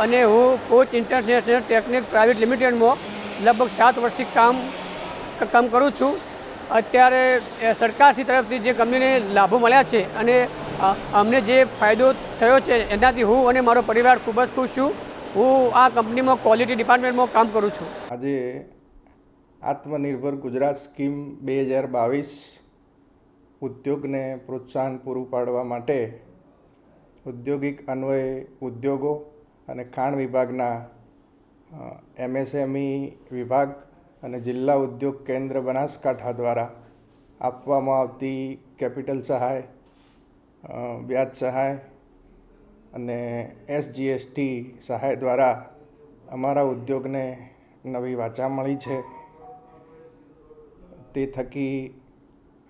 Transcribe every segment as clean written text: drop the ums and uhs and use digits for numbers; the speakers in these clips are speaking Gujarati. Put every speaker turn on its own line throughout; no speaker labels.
અને હું કોચ ઇન્ટરનેશનલ ટેકનિક પ્રાઇવેટ લિમિટેડમાં લગભગ 7 વર્ષથી કામ કરું છું. અત્યારે સરકારશ્રી તરફથી જે કંપનીને લાભો મળ્યા છે અને અમને જે ફાયદો થયો છે એનાથી હું અને મારો પરિવાર ખૂબ જ ખુશ છું. હું આ કંપનીમાં ક્વોલિટી ડિપાર્ટમેન્ટમાં કામ કરું છું.
આજે આત્મનિર્ભર ગુજરાત સ્કીમ 2022 ઉદ્યોગને પ્રોત્સાહન પૂરું પાડવા માટે ઔદ્યોગિક અન્વયે ઉદ્યોગો અને ખાણ વિભાગના MSME વિભાગ અને જિલ્લા ઉદ્યોગ કેન્દ્ર બનાસકાંઠા દ્વારા આપવામાં આવતી કેપિટલ સહાય, વ્યાજ સહાય અને SGST સહાય દ્વારા અમારા ઉદ્યોગને નવી વાચા મળી છે. તે થકી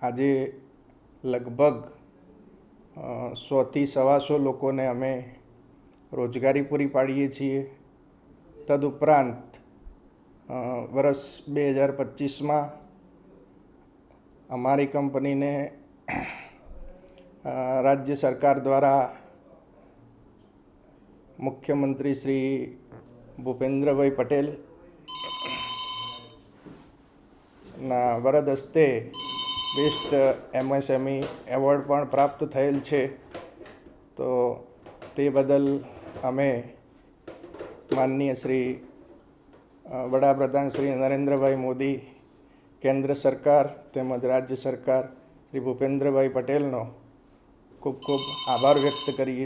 આજે લગભગ 100 થી 125 લોકોને અમે રોજગારી પૂરી પાડીએ છીએ. તદુપરાંત વર્ષ 2025માં અમારી કંપનીને રાજ્ય સરકાર દ્વારા મુખ્યમંત્રી શ્રી ભૂપેન્દ્રભાઈ પટેલના વરદ હસ્તે બેસ્ટ MSME એવોર્ડ પણ પ્રાપ્ત થયેલ છે. તો તે બદલ અમે માનનીય શ્રી વડાપ્રધાન શ્રી નરેન્દ્રભાઈ મોદી, કેન્દ્ર સરકાર તેમજ રાજ્ય સરકાર શ્રી ભૂપેન્દ્રભાઈ પટેલનો ખૂબ ખૂબ આભાર વ્યક્ત કરીએ.